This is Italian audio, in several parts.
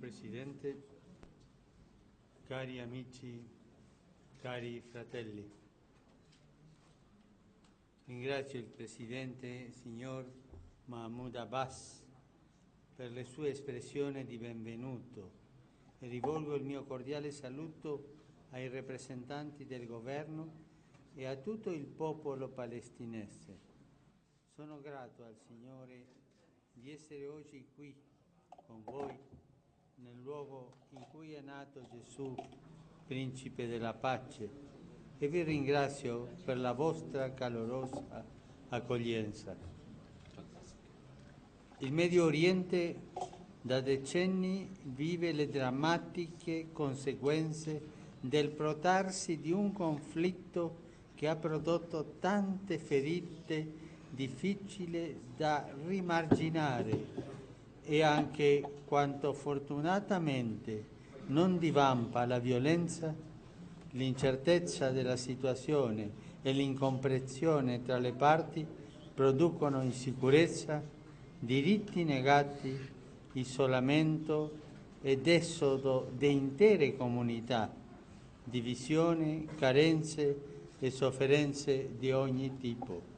Presidente, cari amici, cari fratelli, ringrazio il Presidente, signor Mahmoud Abbas, per le sue espressioni di benvenuto e rivolgo il mio cordiale saluto ai rappresentanti del governo e a tutto il popolo palestinese. Sono grato al Signore di essere oggi qui con voi nel luogo in cui è nato Gesù, Principe della pace, e vi ringrazio per la vostra calorosa accoglienza. Il Medio Oriente da decenni vive le drammatiche conseguenze del protrarsi di un conflitto che ha prodotto tante ferite difficili da rimarginare e anche quanto fortunatamente non divampa la violenza, l'incertezza della situazione e l'incomprensione tra le parti producono insicurezza, diritti negati, isolamento ed esodo di intere comunità, divisione, carenze e sofferenze di ogni tipo.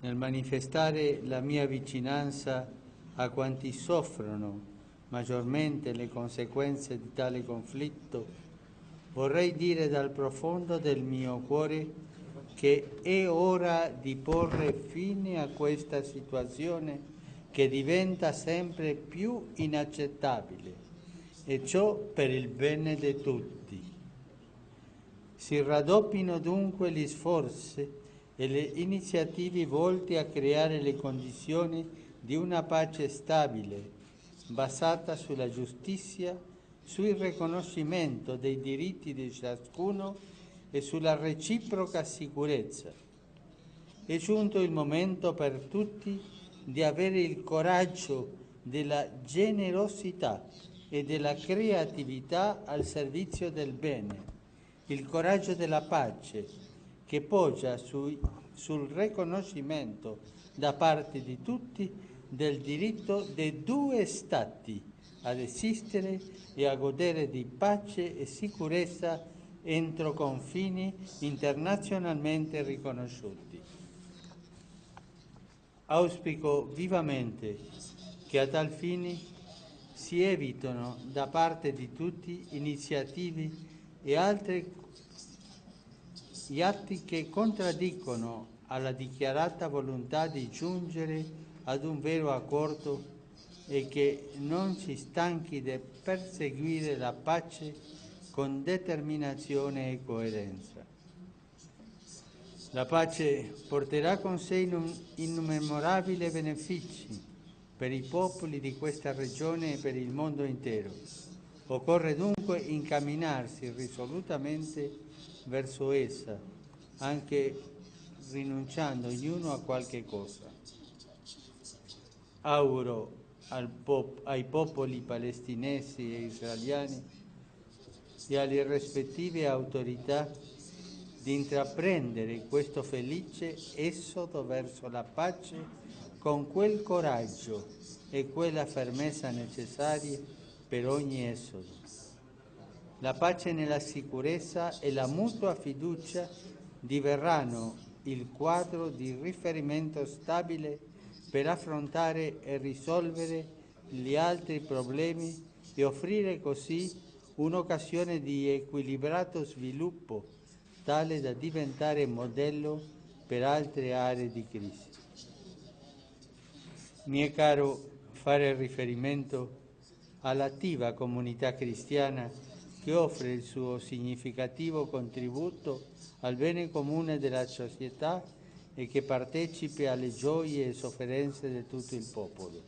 Nel manifestare la mia vicinanza a quanti soffrono maggiormente le conseguenze di tale conflitto, vorrei dire dal profondo del mio cuore che è ora di porre fine a questa situazione che diventa sempre più inaccettabile, e ciò per il bene di tutti. Si raddoppino dunque gli sforzi e le iniziative volte a creare le condizioni di una pace stabile, basata sulla giustizia, sul riconoscimento dei diritti di ciascuno e sulla reciproca sicurezza. È giunto il momento per tutti di avere il coraggio della generosità e della creatività al servizio del bene, il coraggio della pace, che poggia sul riconoscimento da parte di tutti del diritto dei due Stati ad esistere e a godere di pace e sicurezza entro confini internazionalmente riconosciuti. Auspico vivamente che a tal fine si evitino da parte di tutti iniziative e altri gli atti che contraddicono alla dichiarata volontà di giungere ad un vero accordo e che non si stanchi di perseguire la pace con determinazione e coerenza. La pace porterà con sé innumerevoli benefici per i popoli di questa regione e per il mondo intero. Occorre dunque incamminarsi risolutamente verso essa, anche rinunciando ognuno a qualche cosa. Auguro ai popoli palestinesi e israeliani e alle rispettive autorità di intraprendere questo felice esodo verso la pace con quel coraggio e quella fermezza necessarie per ogni esodo. La pace nella sicurezza e la mutua fiducia diverranno il quadro di riferimento stabile per affrontare e risolvere gli altri problemi e offrire così un'occasione di equilibrato sviluppo tale da diventare modello per altre aree di crisi. Mi è caro fare riferimento all'attiva comunità cristiana che offre il suo significativo contributo al bene comune della società e che partecipa alle gioie e sofferenze di tutto il popolo.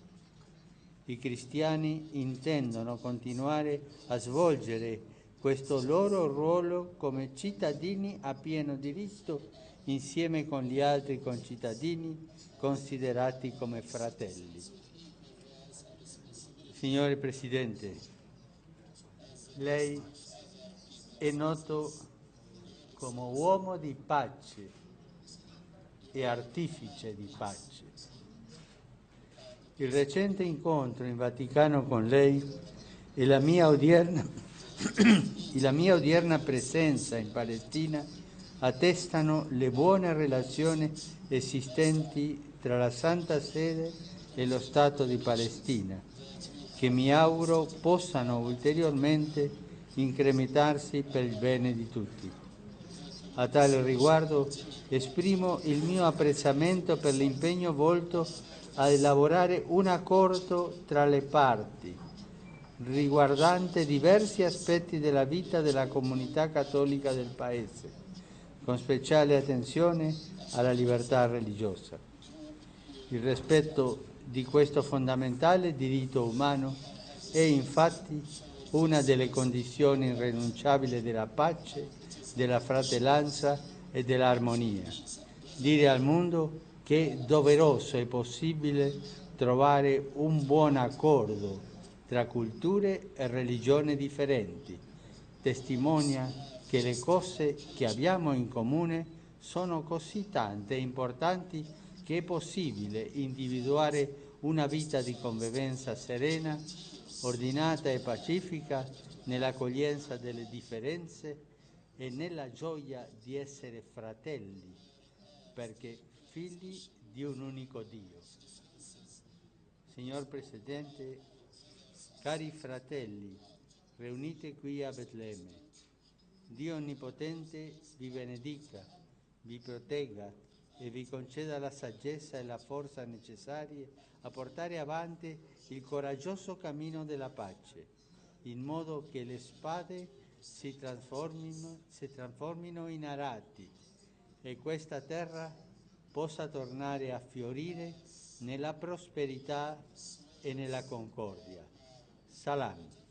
I cristiani intendono continuare a svolgere questo loro ruolo come cittadini a pieno diritto insieme con gli altri concittadini considerati come fratelli. Signore Presidente, lei è noto come uomo di pace e artefice di pace. Il recente incontro in Vaticano con lei e la mia odierna, e la mia odierna presenza in Palestina attestano le buone relazioni esistenti tra la Santa Sede e lo Stato di Palestina, che mi auguro possano ulteriormente incrementarsi per il bene di tutti. A tale riguardo esprimo il mio apprezzamento per l'impegno volto a elaborare un accordo tra le parti riguardante diversi aspetti della vita della comunità cattolica del Paese, con speciale attenzione alla libertà religiosa. Il rispetto di questo fondamentale diritto umano è infatti una delle condizioni irrinunciabili della pace, della fratellanza e dell'armonia. Dire al mondo che è doveroso e possibile trovare un buon accordo tra culture e religioni differenti testimonia che le cose che abbiamo in comune sono così tante e importanti che è possibile individuare una vita di convivenza serena, ordinata e pacifica nell'accoglienza delle differenze e nella gioia di essere fratelli, perché figli di un unico Dio. Signor Presidente, cari fratelli, riunite qui a Betlemme, Dio Onnipotente vi benedica, vi protegga e vi conceda la saggezza e la forza necessarie a portare avanti il coraggioso cammino della pace, in modo che le spade si trasformino in arati e questa terra possa tornare a fiorire nella prosperità e nella concordia. Salam.